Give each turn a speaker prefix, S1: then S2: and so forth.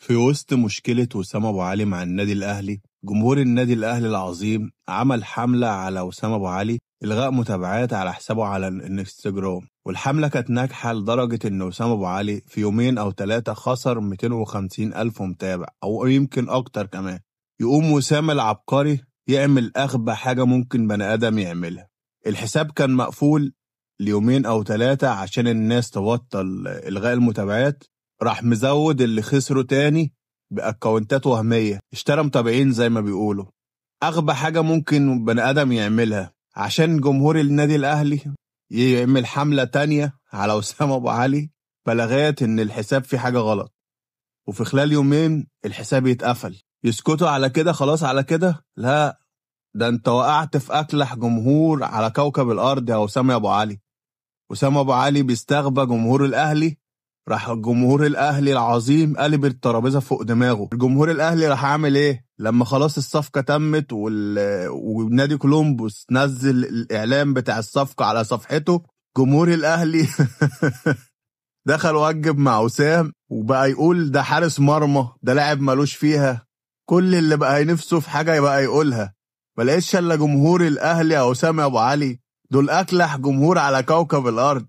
S1: في وسط مشكلة وسام أبو علي مع النادي الأهلي، جمهور النادي الأهلي العظيم عمل حملة على وسام أبو علي إلغاء متابعات على حسابه على الانستجرام، والحملة كانت ناجحة لدرجة إن وسام أبو علي في يومين أو 3 خسر 250 ألف متابع أو يمكن أكتر كمان. يقوم وسام العبقري يعمل أغبى حاجة ممكن بني آدم يعملها. الحساب كان مقفول ليومين أو 3 عشان الناس تبطل إلغاء المتابعات، راح مزود اللي خسره تاني بأكونتات وهمية، اشترى متابعين زي ما بيقولوا. أغبى حاجة ممكن بني آدم يعملها عشان جمهور النادي الأهلي يعمل حملة تانية على وسام أبو علي بلغات إن الحساب فيه حاجة غلط، وفي خلال يومين الحساب يتقفل. يسكتوا على كده؟ خلاص على كده؟ لا، ده انت وقعت في أكلح جمهور على كوكب الأرض يا وسام أبو علي. وسام أبو علي بيستغبى جمهور الأهلي، راح الجمهور الأهلي العظيم قلب الترابيزة فوق دماغه. الجمهور الأهلي راح عامل إيه لما خلاص الصفقة تمت ونادي كولومبوس نزل الإعلان بتاع الصفقة على صفحته؟ جمهور الأهلي دخل وجب مع وسام وبقى يقول ده حارس مرمى، ده لاعب مالوش فيها. كل اللي بقى نفسه في حاجة يبقى يقولها. ملقيتش إلا جمهور الأهلي يا وسام أبو علي، دول أكلح جمهور على كوكب الأرض.